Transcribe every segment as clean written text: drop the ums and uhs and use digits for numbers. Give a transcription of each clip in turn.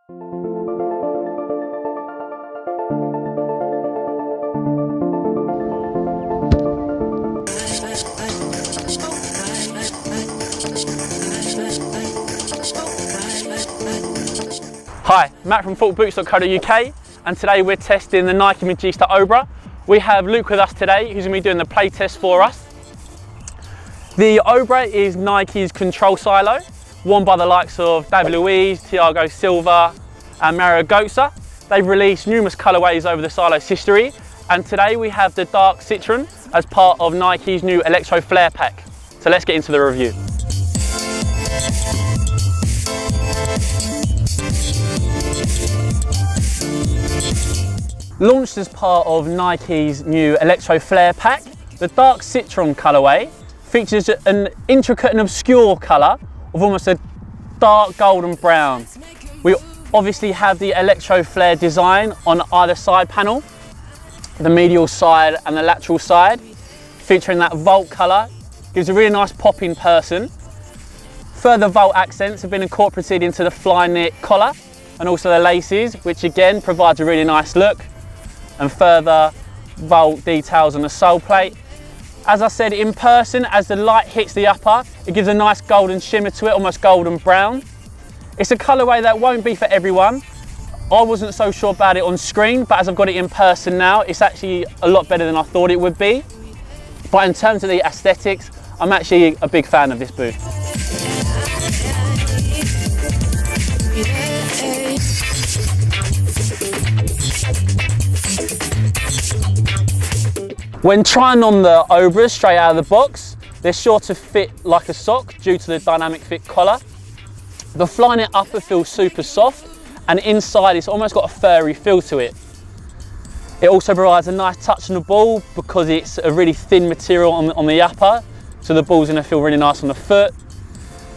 Hi, Matt from footboots.co.uk, and today we're testing the Nike Magista Obra. We have Luke with us today, who's going to be doing the play test for us. The Obra is Nike's control silo, worn by the likes of David Luiz, Thiago Silva and Mario Götze. They've released numerous colourways over the silo's history, and today we have the dark Citron as part of Nike's new Electro Flare pack. So let's get into the review. Launched as part of Nike's new Electro Flare pack, the dark Citron colourway features an intricate and obscure colour of almost a dark golden brown. We obviously have the Electro Flare design on either side panel, the medial side and the lateral side, featuring that Volt colour, gives a really nice pop in person. Further Volt accents have been incorporated into the fly knit collar and also the laces, which again provides a really nice look, and further Volt details on the sole plate. As I said, in person, as the light hits the upper, it gives a nice golden shimmer to it, almost golden brown. It's a colourway that won't be for everyone. I wasn't so sure about it on screen, but as I've got it in person now, it's actually a lot better than I thought it would be. But in terms of the aesthetics, I'm actually a big fan of this boot. When trying on the Obras straight out of the box, they're sure to fit like a sock due to the dynamic fit collar. The fly knit upper feels super soft, and inside it's almost got a furry feel to it. It also provides a nice touch on the ball because it's a really thin material on the upper, so the ball's going to feel really nice on the foot.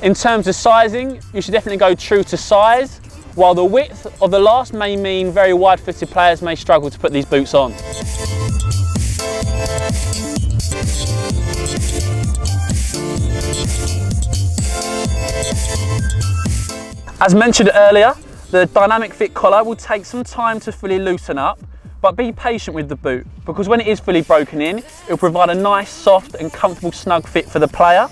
In terms of sizing, you should definitely go true to size, while the width of the last may mean very wide-footed players may struggle to put these boots on. As mentioned earlier, the dynamic fit collar will take some time to fully loosen up, but be patient with the boot, because when it is fully broken in, it will provide a nice, soft and comfortable snug fit for the player.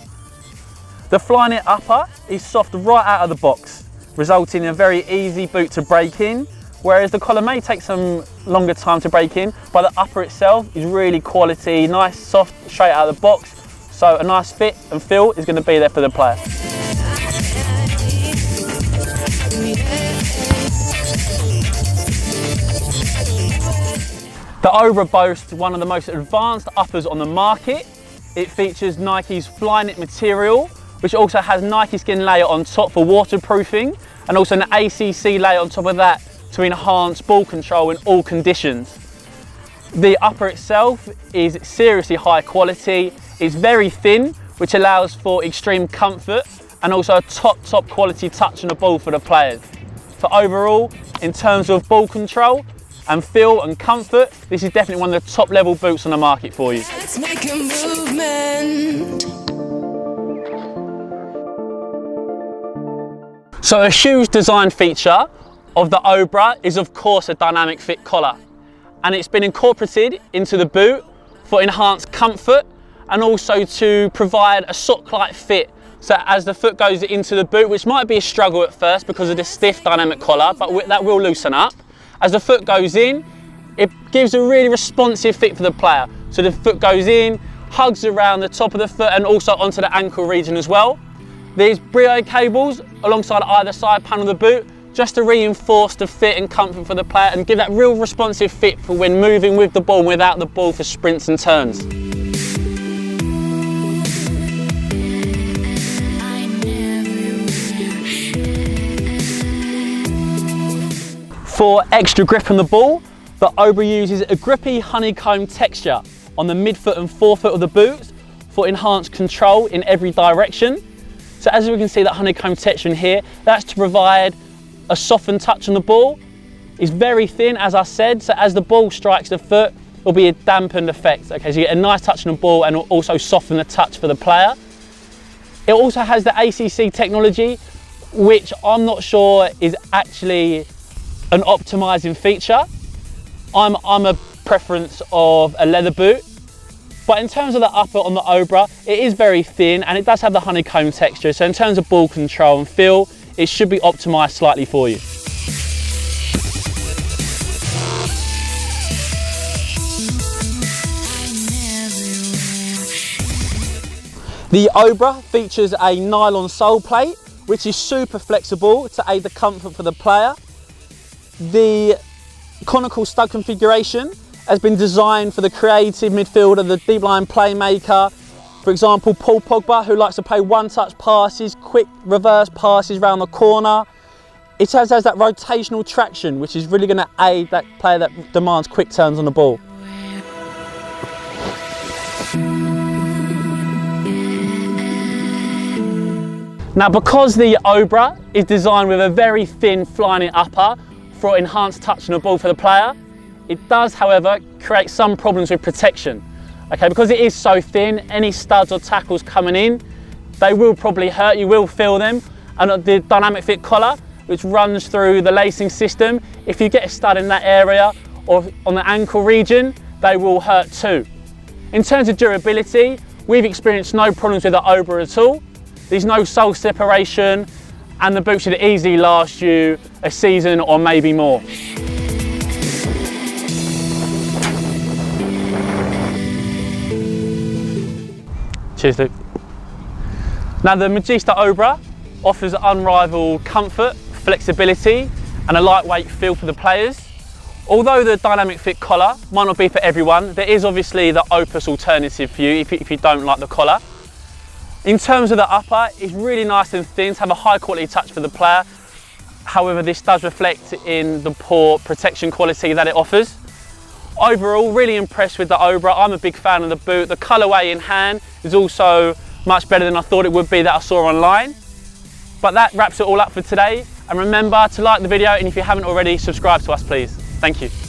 The fly knit upper is soft right out of the box, resulting in a very easy boot to break in, whereas the collar may take some longer time to break in, but the upper itself is really quality, nice, soft, straight out of the box, so a nice fit and feel is going to be there for the player. The Obra boasts one of the most advanced uppers on the market. It features Nike's fly knit material, which also has Nike skin layer on top for waterproofing, and also an ACC layer on top of that to enhance ball control in all conditions. The upper itself is seriously high quality. It's very thin, which allows for extreme comfort and also a top quality touch on the ball for the players. So overall, in terms of ball control and feel and comfort, this is definitely one of the top level boots on the market for you. Let's make a movement. So a huge design feature of the Obra is of course a dynamic fit collar, and it's been incorporated into the boot for enhanced comfort and also to provide a sock-like fit. So as the foot goes into the boot, which might be a struggle at first because of the stiff dynamic collar, but that will loosen up. As the foot goes in, it gives a really responsive fit for the player. So the foot goes in, hugs around the top of the foot and also onto the ankle region as well. There's Brio cables alongside either side panel of the boot, just to reinforce the fit and comfort for the player and give that real responsive fit for when moving with the ball and without the ball for sprints and turns. For extra grip on the ball, the Obra uses a grippy honeycomb texture on the midfoot and forefoot of the boots for enhanced control in every direction. So as we can see that honeycomb texture in here, that's to provide a softened touch on the ball. It's very thin, as I said, so as the ball strikes the foot, it'll be a dampened effect. Okay, so you get a nice touch on the ball and also soften the touch for the player. It also has the ACC technology which I'm not sure is actually an optimizing feature. I'm a preference of a leather boot. But in terms of the upper on the Obra, it is very thin and it does have the honeycomb texture. So in terms of ball control and feel, it should be optimized slightly for you. The Obra features a nylon sole plate, which is super flexible to aid the comfort for the player. The conical stud configuration has been designed for the creative midfielder, the deep line playmaker. For example, Paul Pogba, who likes to play one-touch passes, quick reverse passes around the corner. It has that rotational traction, which is really going to aid that player that demands quick turns on the ball. Now, because the Obra is designed with a very thin flying upper for enhanced touch on the ball for the player, it does, however, create some problems with protection. Okay, because it is so thin, any studs or tackles coming in, they will probably hurt, you will feel them. And the dynamic fit collar, which runs through the lacing system, if you get a stud in that area or on the ankle region, they will hurt too. In terms of durability, we've experienced no problems with the Obra at all. There's no sole separation, and the boot should easily last you a season or maybe more. Cheers, Luke. Now, the Magista Obra offers unrivaled comfort, flexibility, and a lightweight feel for the players. Although the dynamic fit collar might not be for everyone, there is obviously the Opus alternative for you if you don't like the collar. In terms of the upper, it's really nice and thin to have a high quality touch for the player. However, this does reflect in the poor protection quality that it offers. Overall, really impressed with the Obra. I'm a big fan of the boot. The colourway in hand is also much better than I thought it would be that I saw online. But that wraps it all up for today. And remember to like the video, and if you haven't already, subscribe to us please. Thank you.